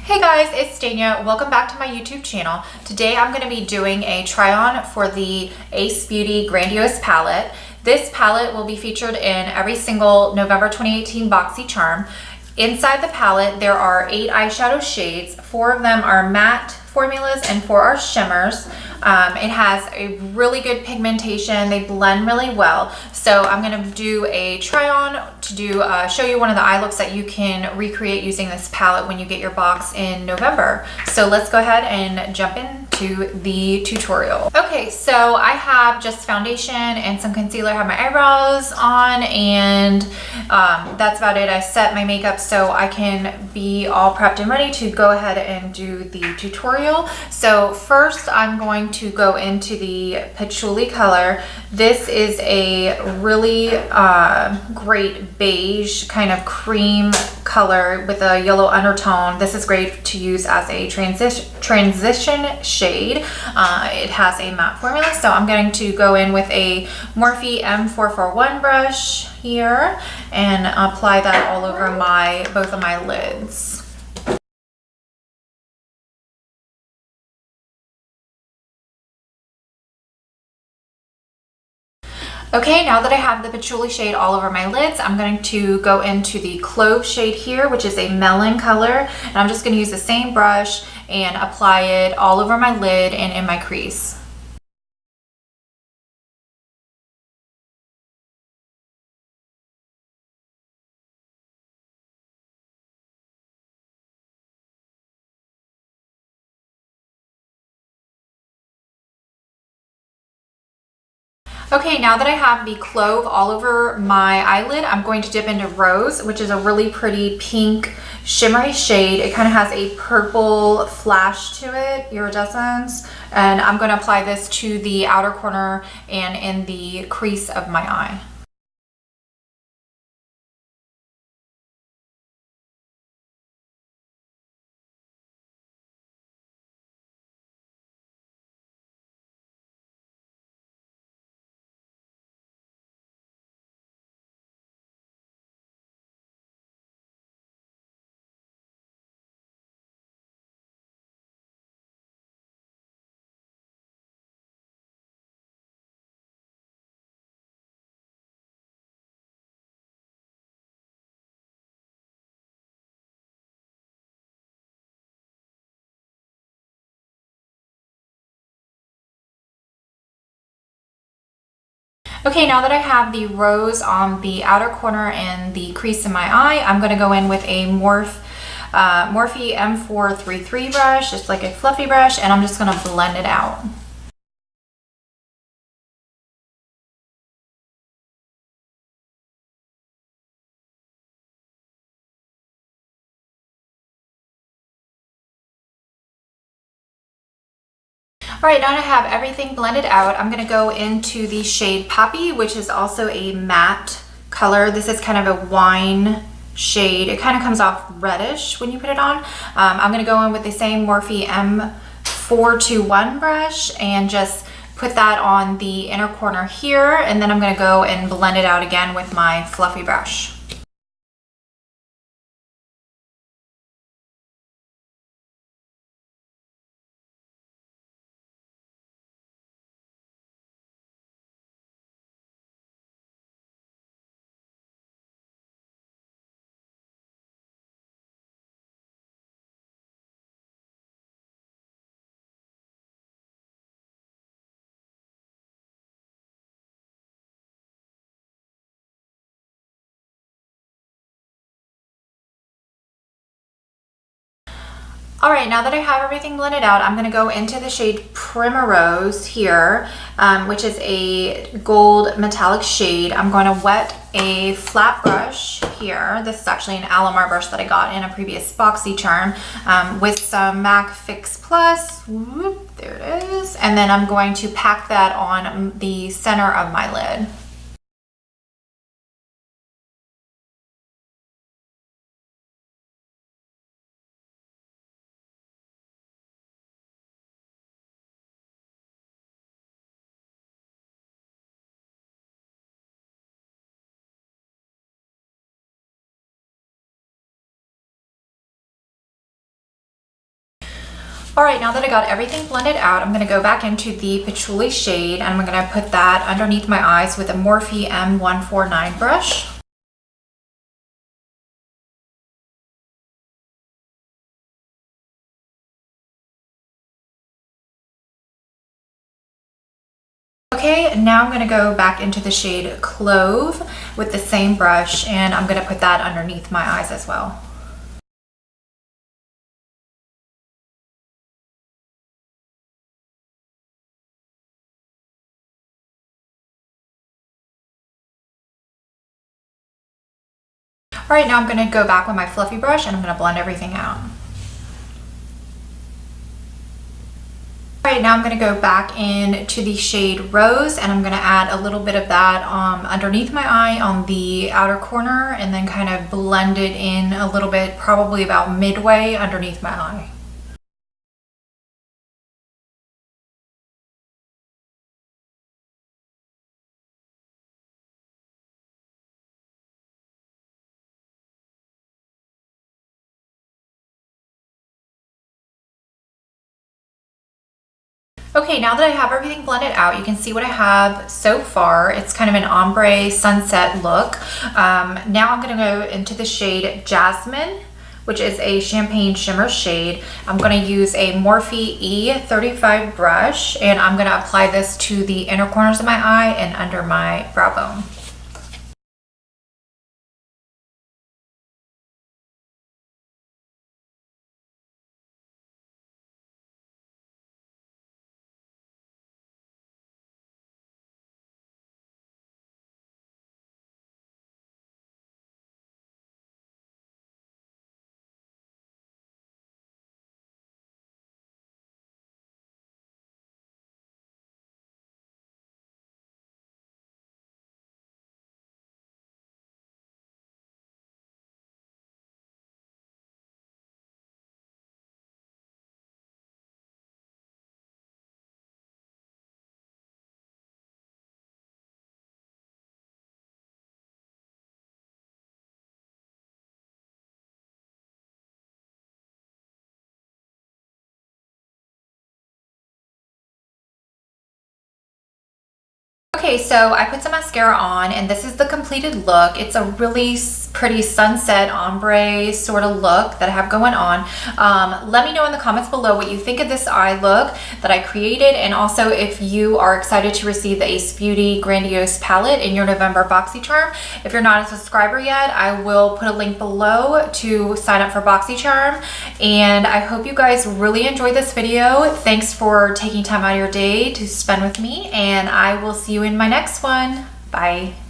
Hey guys, it's Danya. Welcome back to my YouTube channel. Today I'm going to be doing a try on for the Ace Beaute Grandiose Palette. This palette will be featured in every single November 2018 BoxyCharm. Inside the palette there are 8 eyeshadow shades. 4 of them are matte formulas and 4 are shimmers. It has a really good pigmentation. They blend really well. So I'm going to do a try on to show you one of the eye looks that you can recreate using this palette when you get your box in November. So let's go ahead and jump into the tutorial. Okay, so I have just foundation and some concealer. I have my eyebrows on, and that's about it. I set my makeup so I can be all prepped and ready to go ahead and do the tutorial. So first I'm going to go into the patchouli color. This is a really great beige kind of cream color with a yellow undertone. This is great to use as a transition shade. It has a matte formula, so I'm going to go in with a Morphe M441 brush here and apply that all over both of my lids. Okay, now that I have the patchouli shade all over my lids, I'm going to go into the clove shade here, which is a melon color, and I'm just going to use the same brush and apply it all over my lid and in my crease. Okay, now that I have the clove all over my eyelid, I'm going to dip into Rose, which is a really pretty pink shimmery shade. It kind of has a purple flash to it, iridescence, and I'm going to apply this to the outer corner and in the crease of my eye. Okay, now that I have the rose on the outer corner and the crease in my eye, I'm going to go in with a Morphe M433 brush, just like a fluffy brush, and I'm just going to blend it out. All right, now I have everything blended out. I'm going to go into the shade Poppy, which is also a matte color. This is kind of a wine shade. It kind of comes off reddish when you put it on. I'm going to go in with the same Morphe M421 brush and just put that on the inner corner here, and then I'm going to go and blend it out again with my fluffy brush. All right, now that I have everything blended out, I'm gonna go into the shade Primrose here, which is a gold metallic shade. I'm going to wet a flat brush here. This is actually an Alamar brush that I got in a previous BoxyCharm with some MAC Fix Plus. Whoop, there it is. And then I'm going to pack that on the center of my lid. All right, now that I got everything blended out, I'm gonna go back into the Patchouli shade and I'm gonna put that underneath my eyes with a Morphe M149 brush. Okay, now I'm gonna go back into the shade Clove with the same brush and I'm gonna put that underneath my eyes as well. All right, now I'm gonna go back with my fluffy brush and I'm gonna blend everything out. All right, now I'm gonna go back into the shade Rose and I'm gonna add a little bit of that underneath my eye on the outer corner and then kind of blend it in a little bit, probably about midway underneath my eye. Okay, now that I have everything blended out, you can see what I have so far. It's kind of an ombre sunset look. Now I'm gonna go into the shade Jasmine, which is a champagne shimmer shade. I'm gonna use a Morphe E35 brush and I'm gonna apply this to the inner corners of my eye and under my brow bone. Okay, so I put some mascara on and this is the completed look. It's a really pretty sunset ombre sort of look that I have going on. Let me know in the comments below what you think of this eye look that I created, and also if you are excited to receive the Ace Beaute Grandiose Palette in your November BoxyCharm. If you're not a subscriber yet, I will put a link below to sign up for BoxyCharm, and I hope you guys really enjoyed this video. Thanks for taking time out of your day to spend with me, and I will see you in my next one. Bye.